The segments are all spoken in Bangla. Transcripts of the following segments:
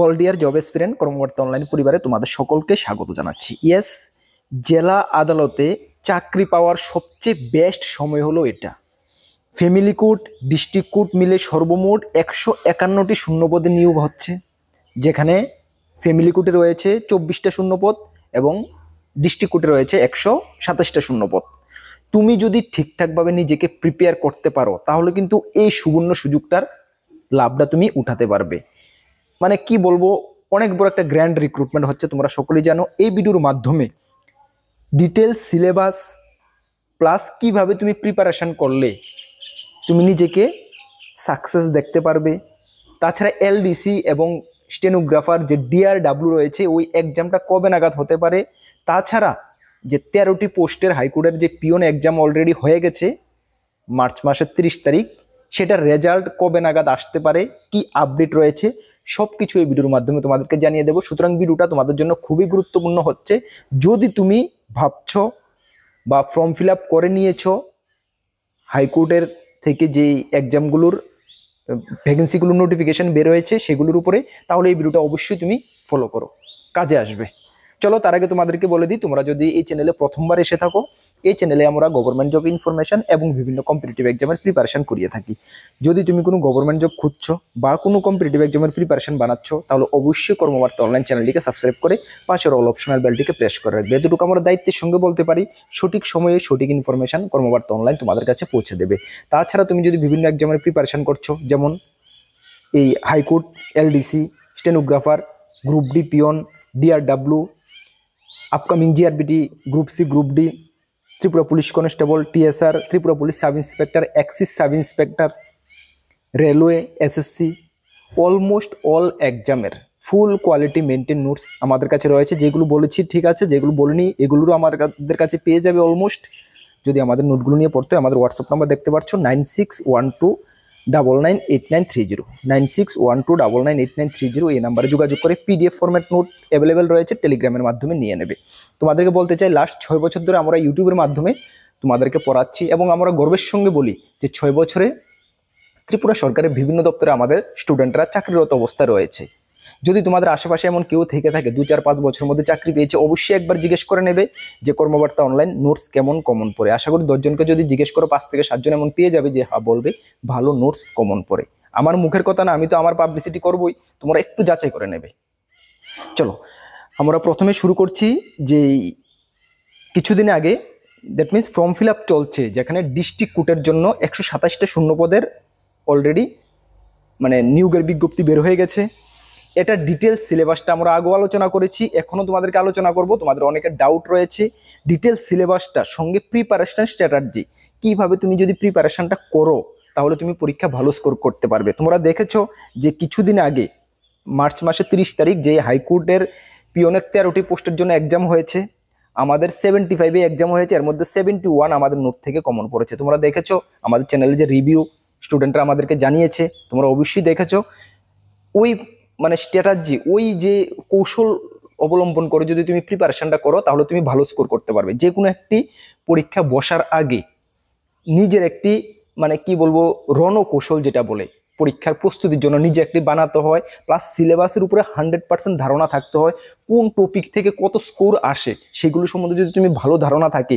অল ডিয়ার জব এক্সপিরিয়েন্স কর্মকর্তা অনলাইন পরিবারে তোমাদের সকলকে স্বাগত জানাচ্ছি। ইয়েস, জেলা আদালতে চাকরি পাওয়ার সবচেয়ে বেস্ট সময় হলো এটা। ফ্যামিলি কোর্ট, ডিস্ট্রিক্ট কোর্ট মিলে সর্বমোট 151টি শূন্যপদে নিয়োগ হচ্ছে, যেখানে ফ্যামিলি কোর্টে রয়েছে 24টা শূন্যপদ এবং ডিস্ট্রিক্ট কোর্টে রয়েছে 127টা শূন্যপদ। তুমি যদি ঠিকঠাকভাবে নিজেকে প্রিপেয়ার করতে পারো তাহলে কিন্তু এই সুবর্ণ সুযোগটার লাভটা তুমি উঠাতে পারবে। মানে কি বলবো, অনেক বড় একটা গ্র্যান্ড রিক্রুটমেন্ট হচ্ছে, তোমরা সকলেই জানো। এই ভিডিওর মাধ্যমে ডিটেলস সিলেবাস প্লাস কিভাবে তুমি প্রিপারেশন করলে তুমি নিজেকে সাকসেস দেখতে পারবে। তাছাড়া এলডিসি এবং স্টেনোগ্রাফার যে ডিআরডব্লিউ রয়েছে ওই এক্সামটা কবে নাগাদ হতে পারে, তাছাড়া যে 13টি পোস্টের হাইকোর্টের যে পিওন এক্সাম অলরেডি হয়ে গেছে মার্চ মাসের 30 তারিখ, সেটার রেজাল্ট কবে নাগাদ আসতে পারে, কি আপডেট রয়েছে, সব কিছু এই ভিডিওর মাধ্যমে তোমাদেরকে জানিয়ে দেবো। সুতরাং ভিডিওটা তোমাদের জন্য খুবই গুরুত্বপূর্ণ হচ্ছে। যদি তুমি ভাবছো বা ফর্ম ফিল আপ করে নিয়েছো হাইকোর্টের থেকে যে এক্সামগুলোর ভ্যাকেন্সিগুলোর নোটিফিকেশন বের হয়েছে সেগুলোর উপরে, তাহলে এই ভিডিওটা অবশ্যই তুমি ফলো করো, কাজে আসবে। চলো তার আগে তোমাদেরকে বলে দিই, তোমরা যদি এই চ্যানেলে প্রথমবার এসে থাকো, এই চ্যানেলে আমরা গভর্নমেন্ট জব ইনফরমেশন এবং বিভিন্ন কম্পিটিটিভ এক্সামের প্রিপারেশন করিয়ে থাকি। যদি তুমি কোনো গভর্নমেন্ট জব খুঁজছো বা কোনো কম্পিটিটিভ এক্সামের প্রিপারেশন বানাচ্ছ, তাহলে অবশ্যই কর্মবার্তা অনলাইন চ্যানেলটিকে সাবস্ক্রাইব করে পাশের অল অপশনাল বেলটিকে প্রেস করে রাখবে। এতটুকু আমরা দায়িত্বের সঙ্গে বলতে পারি, সঠিক সময়ে সঠিক ইনফরমেশন কর্মবার্তা অনলাইন তোমাদের কাছে পৌঁছে দেবে। তাছাড়া তুমি যদি বিভিন্ন এক্সামের প্রিপারেশন করছো, যেমন এই high court, LDC, stenographer, group D peon, DRW, upcoming GRBT, group C, group D, Tripura police constable, TSR, Tripura police sub inspector, excise sub inspector, railway, SSC, almost all এক্সামের ফুল কোয়ালিটি মেনটেন নোটস আমাদের কাছে রয়েছে। যেগুলো বলেছি ঠিক আছে, যেগুলো বলিনি এগুলোরও আমাদের কাছে পেয়ে যাবে অলমোস্ট। যদি আমাদের নোটগুলো নিয়ে পড়তে হয়, আমাদের হোয়াটসঅ্যাপ নাম্বার দেখতে পাচ্ছ 9612998930, 9612998930। এই নাম্বারে যোগাযোগ করে পিডিএফ ফরম্যাট নোট অ্যাভেলেবেল রয়েছে, টেলিগ্রামের মাধ্যমে নিয়ে নেবে। তোমাদেরকে বলতে চাই, লাস্ট 6 বছর ধরে আমরা ইউটিউবের মাধ্যমে তোমাদেরকে পড়াচ্ছি এবং আমরা গর্বের সঙ্গে বলি যে 6 বছরে ত্রিপুরা সরকারের বিভিন্ন দপ্তরে আমাদের স্টুডেন্টরা চাকরিরত অবস্থায় রয়েছে। যদি তোমাদের আশেপাশে এমন কেউ থেকে থাকে 2-4-5 বছরের মধ্যে চাকরি পেয়েছে, অবশ্যই একবার জিজ্ঞেস করে নেবে যে কর্মবার্তা অনলাইন নোটস কেমন কমন পড়ে। আশা করি 10 জনকে যদি জিজ্ঞেস করো 5 থেকে 7 জন এমন পেয়ে যাবে যে হ্যাঁ বলবে ভালো নোটস কমন পড়ে। আমার মুখের কথা না, আমি তো আমার পাবলিসিটি করবই, তোমরা একটু যাচাই করে নেবে। চলো আমরা প্রথমে শুরু করছি যে কিছুদিন আগে, that means form fill up চলছে, যেখানে ডিস্ট্রিক্ট কোর্টের জন্য 127টা শূন্যপদের অলরেডি মানে নিয়োগের বিজ্ঞপ্তি বের হয়ে গেছে। এটা ডিটেলস সিলেবাসটা আমরা আগেও আলোচনা করেছি, এখনও তোমাদেরকে আলোচনা করব। তোমাদের অনেকের ডাউট রয়েছে ডিটেলস সিলেবাসটা সঙ্গে প্রিপারেশন স্ট্র্যাটাজি, কিভাবে তুমি যদি প্রিপারেশনটা করো তাহলে তুমি পরীক্ষা ভালো স্কোর করতে পারবে। তোমরা দেখেছো যে কিছুদিন আগে মার্চ মাসের 30 তারিখ যে হাইকোর্টের পিওনের 13টি পোস্টের জন্য এক্সাম হয়েছে, আমাদের 75 এক্সাম হয়েছে, এর মধ্যে 71 আমাদের নোট থেকে কমন পড়েছে। তোমরা দেখেছো আমাদের চ্যানেলে যে রিভিউ স্টুডেন্টরা আমাদেরকে জানিয়েছে, তোমরা অবশ্যই দেখেছো। ওই মানে স্ট্র্যাটাজি, ওই যে কৌশল অবলম্বন করে যদি তুমি প্রিপারেশনটা করো তাহলে তুমি ভালো স্কোর করতে পারবে। যে কোনো একটি পরীক্ষা বসার আগে নিজের একটি মানে কি বলবো রণকৌশল যেটা বলে, পরীক্ষার প্রস্তুতির জন্য নিজে একটি বানাতে হয়, প্লাস সিলেবাসের উপরে 100% ধারণা থাকতে হয়। কোন টপিক থেকে কত স্কোর আসে সেগুলো সম্বন্ধে যদি তুমি ভালো ধারণা থাকে,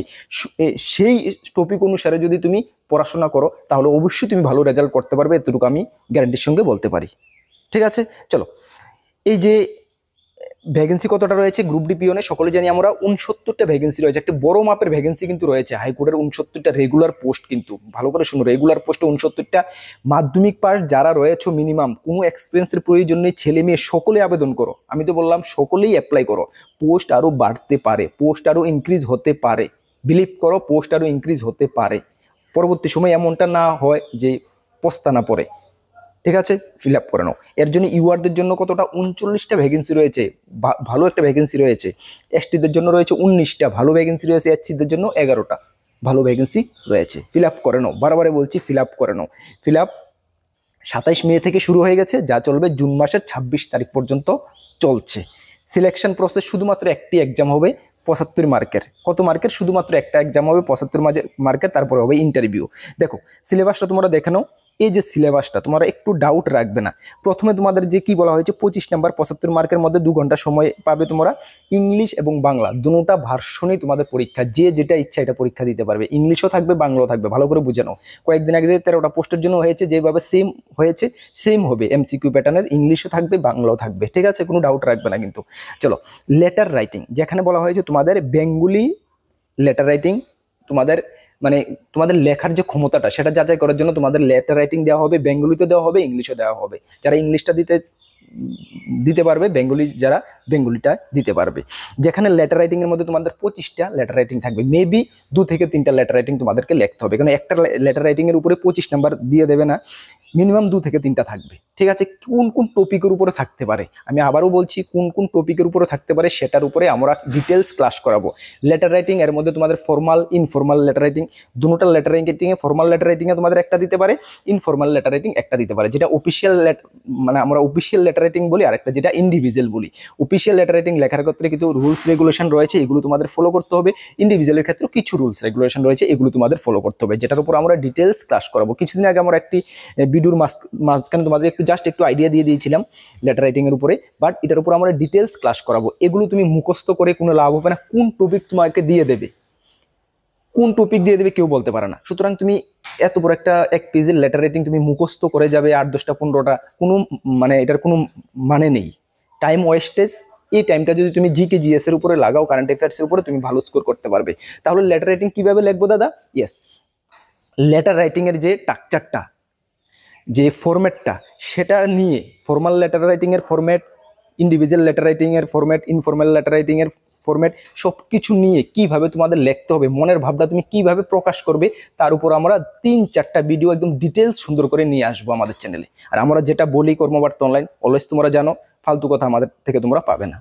সেই টপিক অনুসারে যদি তুমি পড়াশোনা করো তাহলে অবশ্যই তুমি ভালো রেজাল্ট করতে পারবে, এতটুকু আমি গ্যারান্টির সঙ্গে বলতে পারি। ঠিক আছে, চলো এই যে ভ্যাকেন্সি কতটা রয়েছে গ্রুপ ডি পিওনে সকলে জানি আমরা 69টা ভ্যাকেন্সি রয়েছে। একটি বড় মাপের ভ্যাকেন্সি কিন্তু রয়েছে হাইকোর্টের 69টা রেগুলার পোস্ট, কিন্তু ভালো করে শুনো, রেগুলার পোস্টে 69টা। মাধ্যমিক পাস যারা রয়েছে মিনিমাম, কোনো এক্সপিরিয়েন্সের প্রয়োজন নেই, ছেলে মেয়ে সকলে আবেদন করো। আমি তো বললাম সকলেই অ্যাপ্লাই করো, পোস্ট আরও বাড়তে পারে, পোস্ট আরও ইনক্রিজ হতে পারে, বিলিভ করো পোস্ট আরও ইনক্রিজ হতে পারে। পরবর্তী সময় এমনটা না হয় যে পস্তা না পড়ে। ঠিক আছে, ফিল আপ করে নাও। এর জন্য ইউআরদের জন্য কতটা 39টা ভ্যাকেন্সি রয়েছে, ভালো একটা ভ্যাকেন্সি রয়েছে। এসটিদের জন্য রয়েছে 19টা ভালো ভ্যাকেন্সি রয়েছে, এসসিদের জন্য 11টা ভালো ভ্যাকেন্সি রয়েছে। ফিল আপ করে নাও, বারবারে বলছি ফিল আপ করে নাও। ফিল আপ 27 মে থেকে শুরু হয়ে গেছে, যা চলবে জুন মাসের 26 তারিখ পর্যন্ত চলছে। সিলেকশন প্রসেস শুধুমাত্র একটি এক্সাম হবে 75 মার্কের। কত মার্কের? শুধুমাত্র একটা এক্সাম হবে 75 মার্কের, তারপরে হবে ইন্টারভিউ। দেখো সিলেবাসটা তোমরা দেখে নাও। এই যে সিলেবাসটা তোমরা একটু ডাউট রাখবে না। প্রথমে তোমাদের যে কি বলা হয়েছে 25 নাম্বার 75 মার্কের মধ্যে 2 ঘন্টা সময় পাবে তোমরা। ইংলিশ এবং বাংলা দুটোটা ভার্সনই তোমাদের পরীক্ষা, যে যেটা ইচ্ছা এটা পরীক্ষা দিতে পারবে। ইংলিশও থাকবে, বাংলাও থাকবে, ভালো করে বুঝে নাও। কয়েকদিন আগে 13টা পোস্টের জন্য হয়েছে, যেভাবে সেম হয়েছে সেম হবে এমসিকিউ প্যাটার্নের, ইংলিশও থাকবে বাংলাও থাকবে, ঠিক আছে, কোনো ডাউট রাখবে না কিন্তু। চলো, লেটার রাইটিং, যেখানে বলা হয়েছে তোমাদের বেঙ্গলি লেটার রাইটিং, তোমাদের মানে তোমাদের লেখার যে ক্ষমতাটা সেটা যাচাই করার জন্য তোমাদের লেটার রাইটিং দেওয়া হবে, বেঙ্গলিতে দেওয়া হবে, ইংলিশও দেওয়া হবে। যারা ইংলিশটা দিতে পারবে, বেঙ্গলি যারা বেঙ্গলিটা দিতে পারবে। যেখানে লেটার রাইটিং এর মধ্যে তোমাদের 25টা লেটার রাইটিং থাকবে, মেবি 2 থেকে 3টা লেটার রাইটিং তোমাদেরকে লিখতে হবে, কারণ একটা লেটার রাইটিং এর উপরে 25 নাম্বার দিয়ে দেবে না, মিনিমাম 2 থেকে 3টা থাকবে, ঠিক আছে। কোন কোন টপিকের উপরে থাকতে পারে, আমি আবারও বলছি, কোন কোন টপিকের উপরে থাকতে পারে সেটার উপরে আমরা ডিটেলস ক্লাস করাবো। লেটার রাইটিং এর মধ্যে তোমাদের ফর্মাল ইনফর্মাল লেটার রাইটিং, দুটোটা লেটার রাইটিং এ ফর্মাল লেটার রাইটিং এ তোমাদের একটা দিতে পারে, ইনফর্মাল লেটার রাইটিং একটা দিতে পারে, যেটা অফিসিয়াল মানে আমরা অফিসিয়াল লেটার রাইটিং বলি, আর একটা যেটা ইন্ডিভিজুয়াল বলি। অফিসিয়াল লেটার রাইটিং লেখার ক্ষেত্রে কিন্তু রুলস রেগুলেশন রয়েছে, এগুলো তোমাদের ফলো করতে হবে। ইন্ডিভিজুয়ালের ক্ষেত্রে কিছু রুলস রেগুলেশন রয়েছে, এগুলো তোমাদের ফলো করতে হবে, যেটার উপর আমরা ডিটেলস ক্লাস করাবো। কিছুদিন আগে আমরা একটি ভিডিওর মাঝখানে তোমাদের জাস্ট একটু আইডিয়া দিয়ে দিয়েছিলাম লেটার রাইটিং এর উপরে, বাট এটার উপর আমরা ডিটেলস ক্লাস করাবো। এগুলো তুমি মুখস্থ করে কোনো লাভ হবে না, কোন টপিক তোমাকে দিয়ে দেবে, কোন টপিক দিয়ে দেবে কেউ বলতে পারে না। সুতরাং তুমি এত বড় একটা 1 পেজের লেটার রাইটিং তুমি মুখস্থ করে যাবে 8, 10টা 15টা, কোনো মানে এটার কোনো মানে নেই, টাইম ওয়েস্টেজ। এই টাইমটা যদি তুমি জিকে জিএস এর উপরে লাগাও, কারেন্ট অ্যাফেয়ার্স এর উপরে, তুমি ভালো স্কোর করতে পারবে। তাহলে লেটার রাইটিং কিভাবে লিখবো দাদা? ইয়েস, লেটার রাইটিং এর যে স্ট্রাকচারটা, যে ফরম্যাটটা, সেটা নিয়ে ফর্মাল লেটার রাইটিং এর ফরম্যাট, ইন্ডিভিজুয়াল লেটার রাইটিং এর ফরম্যাট, ইনফর্মাল লেটার রাইটিং এর ফরম্যাট, সব কিছু নিয়ে কিভাবে তোমাদের লিখতে হবে, মনের ভাবটা তুমি কিভাবে প্রকাশ করবে, তার উপর আমরা 3-4টা ভিডিও একদম ডিটেলস সুন্দর করে নিয়ে আসবো আমাদের চ্যানেলে। আর আমরা যেটা বলি কর্মবার্তা অনলাইন, অলওয়েজ তোমরা জানো, ফালতু কথা আমাদের থেকে তোমরা পাবে না।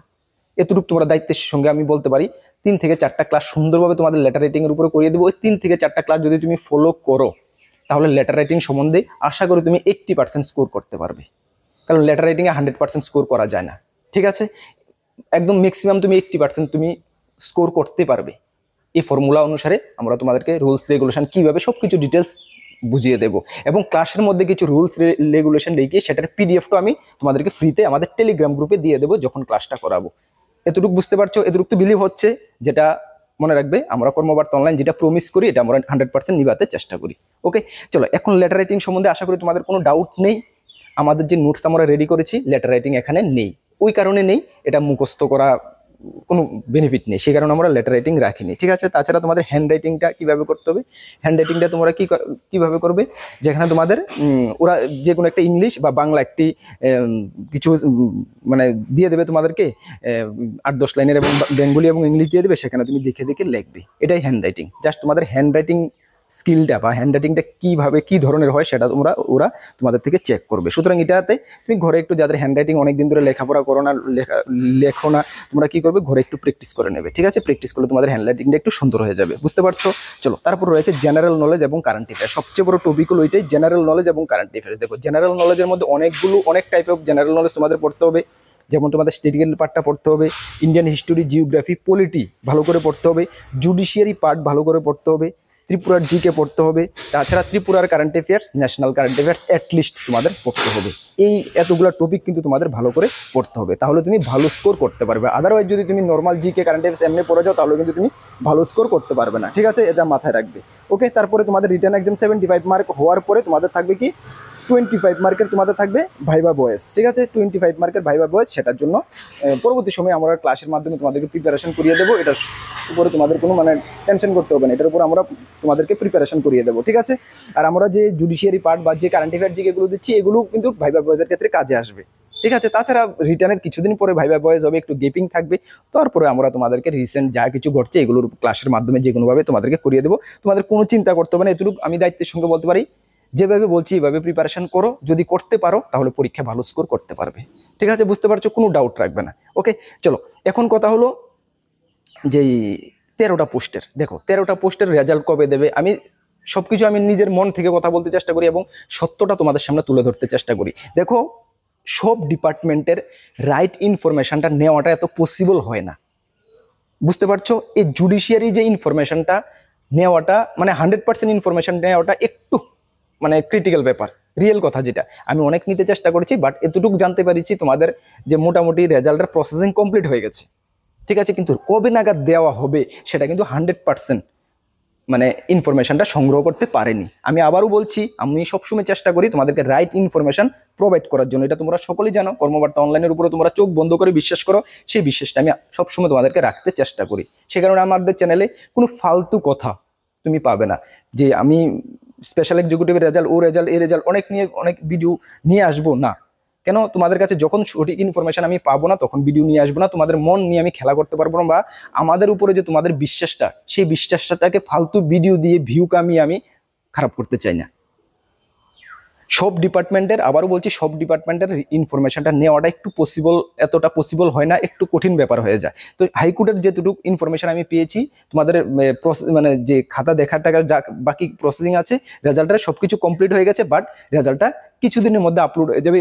এতটুকু তোমরা দায়িত্বের সঙ্গে আমি বলতে পারি, 3 থেকে 4টা ক্লাস সুন্দরভাবে তোমাদের লেটার রাইটিং এর উপরে করিয়ে দেবো। ওই 3 থেকে 4টা ক্লাস যদি তুমি ফলো করো, তাহলে লেটার রাইটিং সম্বন্ধে আশা করি তুমি 80% স্কোর করতে পারবে। কারণ লেটার রাইটিংয়ে 100% স্কোর করা যায় না, ঠিক আছে। একদম ম্যাক্সিমাম তুমি 80% তুমি স্কোর করতে পারবে। এই ফর্মুলা অনুসারে আমরা তোমাদেরকে রুলস রেগুলেশন কীভাবে সব কিছু ডিটেলস বুঝিয়ে দেবো, এবং ক্লাসের মধ্যে কিছু রুলস রেগুলেশন লিখে সেটার পিডিএফটা আমি তোমাদেরকে ফ্রিতে আমাদের টেলিগ্রাম গ্রুপে দিয়ে দেবো যখন ক্লাসটা করাবো। এতটুকু বুঝতে পারছো? এতটুকু তো বিলিভ হচ্ছে? যেটা মনে রাখবে, আমরা কর্মবার্তা অনলাইন যেটা প্রমিস করি এটা আমরা 100% নিভাতে চেষ্টা করি। ওকে, চলো, এখন লেটার রাইটিং সম্বন্ধে আশা করি তোমাদের কোনো ডাউট নেই। আমাদের যে নোটস আমরা রেডি করেছি, লেটার রাইটিং এখানে নেই, ওই কারণে নেই, এটা মুখস্থ করা কোনো বেনিফিট নেই, সেই কারণে আমরা লেটার রাইটিং রাখিনি, ঠিক আছে। তাছাড়া তোমাদের হ্যান্ড রাইটিংটা কীভাবে করতে হবে, হ্যান্ড রাইটিংটা তোমরা কীভাবে করবে, যেখানে তোমাদের ওরা যে কোনো একটা ইংলিশ বা বাংলা একটি কিছু মানে দিয়ে দেবে তোমাদেরকে 8-10 লাইনের, এবং বেঙ্গলি এবং ইংলিশ দিয়ে দেবে, সেখানে তুমি দেখে দেখে লিখবে, এটাই হ্যান্ড রাইটিং। জাস্ট তোমাদের হ্যান্ড রাইটিং স্কিলটা বা হ্যান্ড রাইটিংটা কীভাবে কী ধরনের হয় সেটা ওরা তোমাদের থেকে চেক করবে। সুতরাং এটাতে তুমি ঘরে একটু, যাদের হ্যান্ড রাইটিং অনেকদিন ধরে লেখাপড়া করো না, লেখো না, তোমরা কী করবে, ঘরে একটু প্র্যাকটিস করে নেবে, ঠিক আছে। প্র্যাকটিস করলে তোমাদের হ্যান্ড রাইটিংটা একটু সুন্দর হয়ে যাবে, বুঝতে পারছো? চলো, তারপর রয়েছে জেনারেল নলেজ এবং কারেন্ট অ্যাফেয়ার্স। সবচেয়ে বড় টপিক হলো ওইটাই, জেনারেল নলেজ এবং কারেন্ট অ্যাফেয়ার্স। দেখো, জেনারেল নলেজের মধ্যে অনেক টাইপ অফ জেনারেল নলেজ তোমাদের পড়তে হবে। যেমন তোমাদের স্ট্যাটিস্টিক্যাল পার্টটা পড়তে হবে, ইন্ডিয়ান হিস্টোরি, জিওগ্রাফি, পলিটি ভালো করে পড়তে হবে, জুডিশিয়ারি পার্ট ভালো করে পড়তে হবে, ত্রিপুরার জিকে পড়তে হবে, তাছাড়া ত্রিপুরার current affairs, national current affairs at least তোমাদের পড়তে হবে। এই এতগুলো টপিক কিন্তু তোমাদের ভালো করে পড়তে হবে, তাহলে তুমি ভালো স্কোর করতে পারবে। আদারওয়াইজ যদি তুমি নর্মাল জিকে কারেন্ট অ্যাফেয়ার্স এমনি পড়ে যাও, তাহলে কিন্তু তুমি ভালো স্কোর করতে পারবে না, ঠিক আছে, এটা মাথায় রাখবে। ওকে, তারপরে তোমাদের রিটার্ন এক্সাম 75 মার্ক হওয়ার পরে তোমাদের থাকবে কি 25 মার্কের তোমাদের থাকবে ভাইবা বয়েস, ঠিক আছে। 25 মার্কের ভাইবা বয়েস, সেটার জন্য পরবর্তী সময়ে আমরা ক্লাসের মাধ্যমে তোমাদেরকে প্রিপারেশন করিয়ে দেবো। এটার উপরে তোমাদের কোনো মানে টেনশন করতে হবে না, এটার উপর আমরা তোমাদেরকে প্রিপারেশন করিয়ে দেবো, ঠিক আছে। আর আমরা যে জুডিশিয়ারি পার্ট বা যে কারেন্ট অ্যাফেয়ার যেগুলো দিচ্ছি, এগুলো কিন্তু ভাইবা বয়েসের ক্ষেত্রে কাজে আসবে, ঠিক আছে। তাছাড়া রিটার্নের কিছুদিন পরে ভাইবা বয়েস হবে, একটু গেপিং থাকবে, তারপরে আমরা তোমাদেরকে রিসেন্ট যা কিছু ঘটছে এগুলোর ক্লাসের মাধ্যমে যে কোনোভাবে তোমাদেরকে করিয়ে দেবো। তোমাদের কোনো চিন্তা করতে হবে না, এতটুকু আমি দায়িত্বের সঙ্গে বলতে পারি। যেভাবে বলছি এইভাবে প্রিপারেশন করো, যদি করতে পারো তাহলে পরীক্ষা ভালো স্কোর করতে পারবে, ঠিক আছে, বুঝতে পারছো? কোনো ডাউট রাখবে না। ওকে, চলো, এখন কথা হলো যেই 13টা পোস্টের, দেখো 13টা পোস্টের রেজাল্ট কবে দেবে। আমি সবকিছু আমি নিজের মন থেকে কথা বলতে চেষ্টা করি এবং সত্যটা তোমাদের সামনে তুলে ধরতে চেষ্টা করি। দেখো, সব ডিপার্টমেন্টের রাইট ইনফরমেশনটা নেওয়াটা এত পসিবল হয় না, বুঝতে পারছো? এই জুডিশিয়ারি যে ইনফরমেশনটা নেওয়াটা, মানে 100% ইনফরমেশন নেওয়াটা একটু মানে ক্রিটিক্যাল ব্যাপার। রিয়েল কথা যেটা, আমি অনেক নিতে চেষ্টা করেছি, বাট এতটুকু জানতে পারিছি তোমাদের যে মোটামুটি রেজাল্টের প্রসেসিং কমপ্লিট হয়ে গেছে, ঠিক আছে। কিন্তু কবে নাগাদ দেওয়া হবে সেটা কিন্তু 100% মানে ইনফরমেশনটা সংগ্রহ করতে পারেনি। আমি আবারও বলছি, আমি সবসময় চেষ্টা করি তোমাদেরকে রাইট ইনফরমেশন প্রোভাইড করার জন্য। এটা তোমরা সকলেই জানো, কর্মবার্তা অনলাইনের উপরে তোমরা চোখ বন্ধ করে বিশ্বাস করো, সেই বিশ্বাসটা আমি সবসময় তোমাদেরকে রাখতে চেষ্টা করি। সে কারণে আমাদের চ্যানেলে কোনো ফালতু কথা তুমি পাবে না, যে আমি স্পেশাল এক্সিকিউটিভের রেজাল্ট, ও রেজাল্ট, এই রেজাল্ট অনেক ভিডিও নিয়ে আসবো না। কেন? তোমাদের কাছে যখন সঠিক ইনফরমেশন আমি পাবো না তখন ভিডিও নিয়ে আসবো না, তোমাদের মন নিয়ে আমি খেলা করতে পারবো না, বা আমাদের উপরে যে তোমাদের বিশ্বাসটা, সেই বিশ্বাসটাকে ফালতু ভিডিও দিয়ে ভিউ কামিয়ে আমি খারাপ করতে চাই না। সব ডিপার্টমেন্টের, আবারও বলছি, সব ডিপার্টমেন্টের ইনফরমেশনটা নেওয়াটা একটু পসিবল, এতটা পসিবল হয় না, একটু কঠিন ব্যাপার হয়ে যায়। তো হাইকোর্টের যেটুকু ইনফরমেশন আমি পেয়েছি, তোমাদের মানে যে খাতা দেখার টাকা যা বাকি প্রসেসিং আছে, রেজাল্টের সবকিছু কমপ্লিট হয়ে গেছে, বাট রেজাল্টটা কিছুদিনের মধ্যে আপলোড হয়ে যাবে,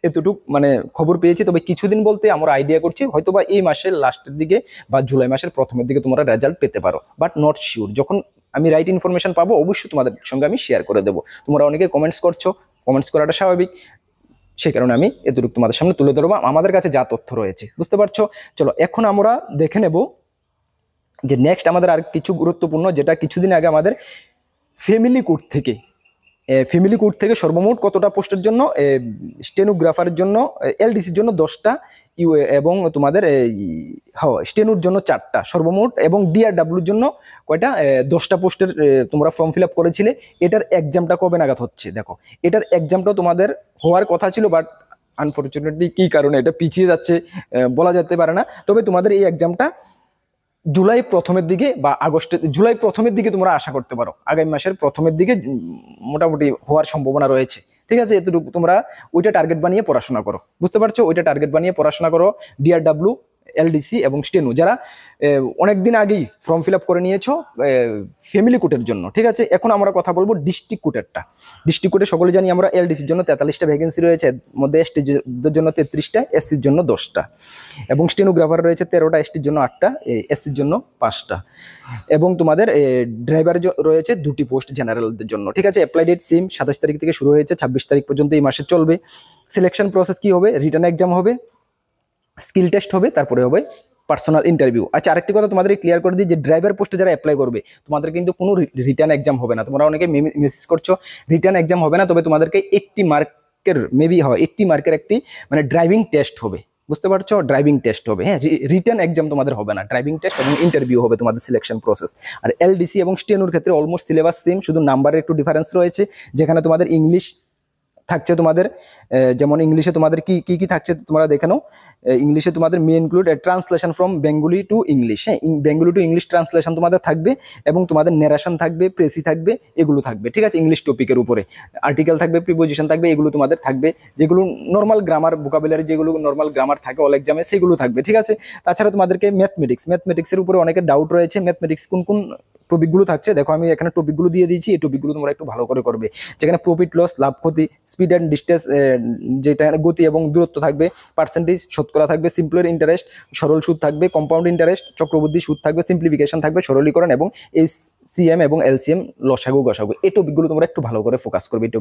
এতটুক মানে খবর পেয়েছি। তবে কিছুদিন বলতে আমরা আইডিয়া করছি হয়তোবা এই মাসের লাস্টের দিকে বা জুলাই মাসের প্রথমের দিকে তোমরা রেজাল্ট পেতে পারো, বাট নট শিওর। যখন আমি রাইট ইনফরমেশন পাবো অবশ্যই তোমাদের সঙ্গে আমি শেয়ার করে দেবো। তোমরা অনেকে কমেন্টস করছো, কমেন্টস করাটা স্বাভাবিক, সেই কারণে আমি এতটুকু তোমাদের সামনে তুলে ধরবো আমাদের কাছে যা তথ্য রয়েছে, বুঝতে পারছো? চলো এখন আমরা দেখে নেব যে নেক্সট আমাদের আর কিছু গুরুত্বপূর্ণ, যেটা কিছুদিন আগে আমাদের ফ্যামিলি কোড থেকে সর্বমোট কতটা পোস্টের জন্য, স্টেনোগ্রাফারের জন্য, এলডিসির জন্য 10টা, এবং তোমাদের স্টেনোর জন্য 4টা সর্বমোট, এবং ডিআরডাব্লিউর জন্য কয়টা, 10টা পোস্টের তোমরা ফর্ম ফিল আপ করেছিলে। এটার এক্সামটা কবে নাগাদ হচ্ছে দেখো। এটার এক্সামটা তোমাদের হওয়ার কথা ছিল, বাট আনফরচুনেটলি কী কারণে এটা পিছিয়ে যাচ্ছে বলা যেতে পারে না। তবে তোমাদের এই এক্সামটা জুলাই প্রথমের দিকে বা জুলাই প্রথমের দিকে তোমরা আশা করতে পারো, আগামী মাসের প্রথমের দিকে মোটামুটি হওয়ার সম্ভাবনা রয়েছে, ঠিক আছে। এতটুকু তোমরা ওইটা টার্গেট বানিয়ে পড়াশোনা করো, বুঝতে পারছো? ওইটা টার্গেট বানিয়ে পড়াশোনা করো। ডিআরডাব্লিউ, এলডিসি এবং স্টেনো যারা অনেকদিন আগেই ফর্ম ফিল আপ করে নিয়েছো ফ্যামিলি কোর্টের জন্য, ঠিক আছে। এখন আমরা কথা বলবো ডিস্ট্রিক্ট কোর্টেরটা। ডিস্ট্রিক্ট কোর্টে সকলে জানি আমরা এলডিসির জন্য 43টা ভ্যাকেন্সি রয়েছে, এর মধ্যে এসটির জন্য 33টা, এসসির জন্য 10টা, এবং স্টেনোগ্রাফার রয়েছে 13টা, এসটির জন্য 8টা, এসসির জন্য 5টা, এবং তোমাদের ড্রাইভার রয়েছে 2টি পোস্ট জেনারেলদের জন্য, ঠিক আছে। অ্যাপ্লাই ডেট সেম 27 তারিখ থেকে শুরু হয়েছে, 26 তারিখ পর্যন্ত এই মাসে চলবে। সিলেকশন প্রসেস কি হবে? রিটার্ন এক্সাম হবে, স্কিল টেস্ট হবে, তারপরে হবে পার্সোনাল ইন্টারভিউ। আচ্ছা, আরেকটি কথা তোমাদের ক্লিয়ার করে দিই, যে ড্রাইভার পোস্টে যারা অ্যাপ্লাই করবে তোমাদের কিন্তু কোনো রিটার্ন এক্সাম হবে না। তোমরা অনেকে মেসেজ করছো রিটার্ন এক্সাম হবে না, তবে তোমাদেরকে 80 মার্কের হয় 80 মার্কের একটি মানে ড্রাইভিং টেস্ট হবে, বুঝতে পারছো? ড্রাইভিং টেস্ট হবে, হ্যাঁ। রিটার্ন এক্সাম তোমাদের হবে না, ড্রাইভিং টেস্ট এবং ইন্টারভিউ হবে তোমাদের সিলেকশন প্রসেস। আর এলডিসি এবং স্টেনোর ক্ষেত্রে অলমোস্ট সিলেবাস সেম, শুধু নাম্বারের একটু ডিফারেন্স রয়েছে, যেখানে তোমাদের ইংলিশ থাকছে, তোমাদের যেমন ইংলিশে তোমাদের কি কি থাকছে তোমরা দেখে নাও। ইংলিশে তোমাদের may include translation from Bengali to English, হ্যাঁ, বেঙ্গলি টু ইংলিশ ট্রান্সলেশন তোমাদের থাকবে, এবং তোমাদের ন্যারেশন থাকবে, প্রেসি থাকবে, এগুলো থাকবে, ঠিক আছে। ইংলিশ টপিকের উপরে আর্টিকেল থাকবে, প্রিপোজিশন থাকবে, এগুলো তোমাদের থাকবে। যেগুলো নর্মাল গ্রামার, ভোকাবুলারি যেগুলো নর্মাল গ্রামার থাকে অল এক্সামে, সেগুলো থাকবে, ঠিক আছে। তাছাড়া তোমাদেরকে ম্যাথমেটিক্সের উপরে অনেকের ডাউট রয়েছে, ম্যাথমেটিক্স কোন কোন টপিকগুলো থাকছে দেখো, আমি এখানে টপিকগুলো দিয়ে দিয়েছি, এই টপিকগুলো তোমরা একটু ভালো করে করবে। যেখানে প্রফিট লস, লাভ ক্ষতি, স্পিড অ্যান্ড ডিস্টেন্স, যেটা গতি এবং দূরত্ব থাকবে, পার্সেন্টেজ, শতকরা থাকবে, সিম্পলের ইন্টারেস্ট, সরল সুদ থাকবে, কম্পাউন্ড ইন্টারেস্ট, চক্রবৃদ্ধি সুদ থাকবে, সিম্পলিফিকেশন থাকবে, সরলীকরণ, এবং সিএম এবং এলসিএম, লসাগু গসাগু। এই টপিকগুলো তোমরা একটু ভালো করে ফোকাস করবে। এই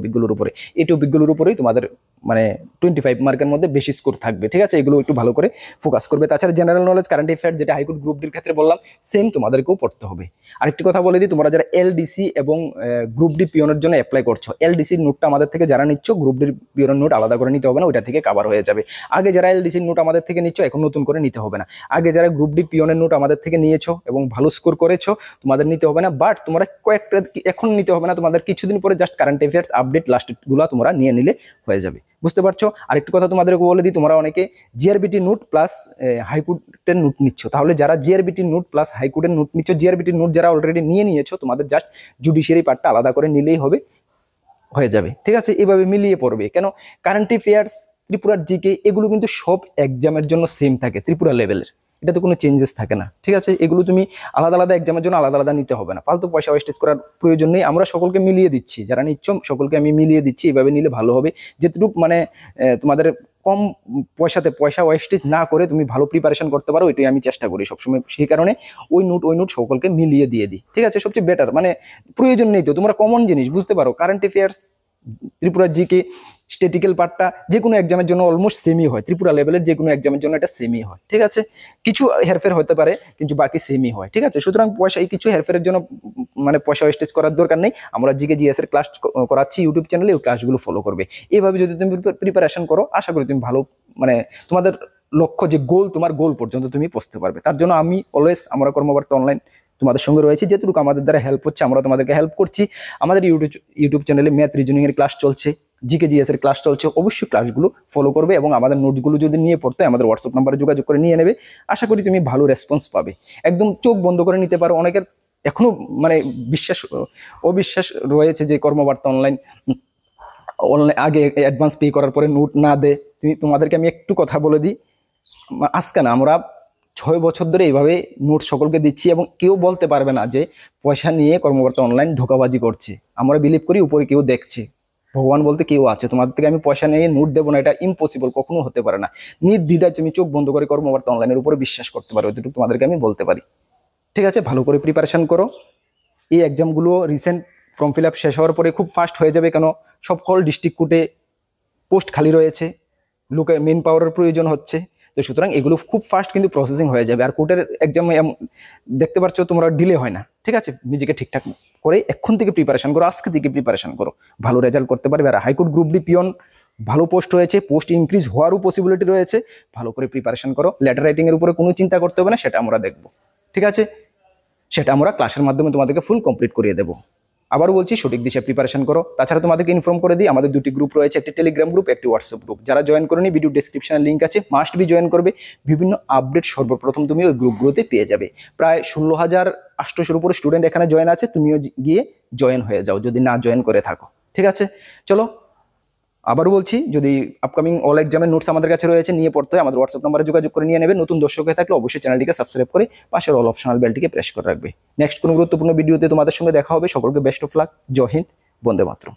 টপিকগুলোর উপরেই তোমাদের মানে 25 মার্কের মধ্যে বেশি স্কোর থাকবে, ঠিক আছে। এগুলো একটু ভালো করে ফোকাস করবে। তাছাড়া জেনারেল নলেজ, কারেন্ট অ্যাফেয়ার, যেটা হাইকোর্ট গ্রুপ ডির ক্ষেত্রে বললাম, সেম তোমাদেরকেও পড়তে হবে। আরেকটি কথা বলে দিই, তোমরা যারা এলডিসি এবং গ্রুপ ডি পিওনের জন্য অ্যাপ্লাই করছো, এলডিসির নোটটা আমাদের থেকে যারা নিচ্ছ, গ্রুপ ডির পিওনের নোট আলাদা করে নিতে হবে না, ওইটা থেকে কভার হয়ে যাবে। আগে যারা এলডিসির নোট আমাদের থেকে নিচ্ছ, এখন নতুন করে নিতে হবে না। আগে যারা গ্রুপ ডি পিওনের নোট আমাদের থেকে নিয়েছো এবং ভালো স্কোর করেছো, তোমাদের নিতে হবে না। বাট তোমরা কয়েকটা এখন নিতে হবে না, তোমাদের কিছুদিন পরে জাস্ট কারেন্ট অ্যাফেয়ার্স আপডেট লাস্টেরগুলো তোমরা নিয়ে নিলে হয়ে যাবে, বুঝতে পারছো? আরেকটি কথা তোমাদেরকে বলে দিই, তোমরা অনেকে জিআরবিটি নোট প্লাস হাইকোর্টের নোট নিচ্ছ, তাহলে যারা জিআরবিটি নোট প্লাস হাইকোর্টের নোট নিচ্ছ, জিআরবিটি নোট যারা অলরেডি নিয়েছো, তোমাদের জাস্ট জুডিশিয়ারি পার্টটা আলাদা করে নিলেই হয়ে যাবে, ঠিক আছে। এভাবে মিলিয়ে পড়বে। কেন? কারেন্ট অ্যাফেয়ার্স, ত্রিপুরার জিকে, এগুলো কিন্তু সব এক্সামের জন্য সেম থাকে, ত্রিপুরা লেভেলের, এটা তো কোনো চেঞ্জেস থাকে না, ঠিক আছে। এগুলো তুমি আলাদা আলাদা এক্সামের জন্য আলাদা আলাদা নিতে হবে না, ফালতু পয়সা ওয়েস্টেজ করার প্রয়োজন নেই। আমরা সকলকে মিলিয়ে দিচ্ছি, যারা নিচ্ছ সকলকে আমি মিলিয়ে দিচ্ছি, এভাবে নিলে ভালো হবে। যেটুকু মানে তোমাদের কম পয়সা ওয়েস্টেজ না করে তুমি ভালো প্রিপারেশন করতে পারো, এটাই আমি চেষ্টা করি সবসময়। সেই কারণে ওই নোট সকলকে মিলিয়ে দিয়ে দিই, ঠিক আছে। সবচেয়ে বেটার, মানে প্রয়োজন নেই তো, তোমরা কমন জিনিস বুঝতে পারো। কারেন্ট অ্যাফেয়ার্স ত্রিপুরার জিকে স্ট্যাটিক্যাল পার্টটা যে কোনো এক্সামের জন্য অলমোস্ট সেমই হয়, ত্রিপুরা লেভেলের যে কোনো এক্সামের জন্য এটা সেমই হয়, ঠিক আছে। কিছু হেরফের হতে পারে কিন্তু বাকি সেমই হয়, ঠিক আছে। সুতরাং পয়সা এই কিছু হেরফেরের জন্য মানে পয়সা ওয়েস্টেজ করার দরকার নেই। আমরা জিকে জিএস এর ক্লাস করাচ্ছি ইউটিউব চ্যানেলে, ওই ক্লাসগুলো ফলো করবে। এইভাবে যদি তুমি প্রিপারেশন করো, আশা করি তুমি ভালো মানে তোমাদের লক্ষ্য যে গোল, তোমার গোল পর্যন্ত তুমি পৌঁছতে পারবে। তার জন্য আমি অলওয়েজ আমরা কর্মবার্তা অনলাইন তোমাদের সঙ্গে রয়েছে, যেটুকু আমাদের দ্বারা হেল্প হচ্ছে আমরা তোমাদেরকে হেল্প করছি। আমাদের ইউটিউব চ্যানেলে ম্যাথ রিজনিং এর ক্লাস চলছে, জিকে জিএস এর ক্লাস চলছে, অবশ্যই ক্লাসগুলো ফলো করবে এবং আমাদের নোটগুলো যদি নিয়ে পড়তে আমাদের হোয়াটসঅ্যাপ নাম্বারে যোগাযোগ করে নিয়ে নেবে। আশা করি তুমি ভালো রেসপন্স পাবে, একদম চোখ বন্ধ করে নিতে পারো। অনেকের এখনো মানে অবিশ্বাস রয়েছে যে কর্মবার্তা অনলাইন আগে অ্যাডভান্স পে করার পরে নোট না দে। তোমাদেরকে আমি একটু কথা বলে দিই, আজকে না আমরা 6 বছর ধরে এইভাবে নোট সকলকে দিচ্ছি এবং কেউ বলতে পারবে না যে পয়সা নিয়ে কর্মকর্তা অনলাইন ধোঁকাবাজি করছে। আমরা বিলিভ করি উপরে কেউ দেখছে, ভগবান বলতে কেউ আছে। তোমাদের থেকে আমি পয়সা নিয়ে নোট দেবো না, এটা ইম্পসিবল, কখনো হতে পারে না। নির্দ্বিধায় তুমি চোখ বন্ধ করে কর্মকর্তা অনলাইনের উপরে বিশ্বাস করতে পারো, এতটুকু তোমাদেরকে আমি বলতে পারি, ঠিক আছে। ভালো করে প্রিপারেশন করো। এই এক্সামগুলো রিসেন্ট ফর্ম ফিল আপ শেষ হওয়ার পরে খুব ফাস্ট হয়ে যাবে, কেন সকল ডিস্ট্রিক্ট কোর্টে পোস্ট খালি রয়েছে, লোকে মেন পাওয়ারের প্রয়োজন হচ্ছে। তো সুতরাং এগুলো খুব ফাস্ট কিন্তু প্রসেসিং হয়ে যাবে। আর কোর্টের এক্সামে দেখতে পাচ্ছ তোমরা ডিলে হয় না, ঠিক আছে। নিজেকে ঠিকঠাক করে এখন থেকে প্রিপারেশন করো, আজকে থেকে প্রিপারেশন করো, ভালো রেজাল্ট করতে পারবে। আর হাইকোর্ট গ্রুপ ডি পিয়ন ভালো পোস্ট রয়েছে, পোস্ট ইনক্রিজ হওয়ারও পসিবিলিটি রয়েছে। ভালো করে প্রিপারেশন করো, লেটার রাইটিং এর উপরে কোনো চিন্তা করতে হবে না, সেটা আমরা দেখবো, ঠিক আছে। সেটা আমরা ক্লাসের মাধ্যমে তোমাদেরকে ফুল কমপ্লিট করিয়ে দেবো। আবারও বলছি, সঠিক দিশে প্রিপারেশন করো। তাছাড়া তোমাদেরকে ইনফর্ম করে দিই, আমাদের দুটি গ্রুপ রয়েছে, একটি টেলিগ্রাম গ্রুপ, একটি হোয়াটসঅ্যাপ গ্রুপ। যারা জয়েন করেনি, ভিডিও ডেসক্রিপশনে লিঙ্ক আছে, মাস্ট বি জয়েন করবে। বিভিন্ন আপডেট সর্বপ্রথম তুমি ওই গ্রুপগুলোতে পেয়ে যাবে। প্রায় 16,800-এর উপরে স্টুডেন্ট এখানে জয়েন আছে, তুমিও গিয়ে জয়েন হয়ে যাও যদি না জয়েন করে থাকো, ঠিক আছে। চলো আবারও বলছি, যদি আপকামিং অল এক্সামের নোটস আমাদের কাছে রয়েছে, নিয়ে পড়তে হয় আমাদের হোয়াটসঅ্যাপ নাম্বারে যোগাযোগ করে নিয়ে নেবে। নতুন দর্শক হয়ে থাকলে অবশ্যই চ্যানেলটিকে সাবস্ক্রাইব করে পাশের অল অপশনাল বেলটিকে প্রেস করে রাখবে। নেক্সট কোনো গুরুত্বপূর্ণ ভিডিওতে তোমাদের সঙ্গে দেখা হবে। সকলকে বেস্ট অফ লাক। জয় হিন্দ, বন্দে মাতরম।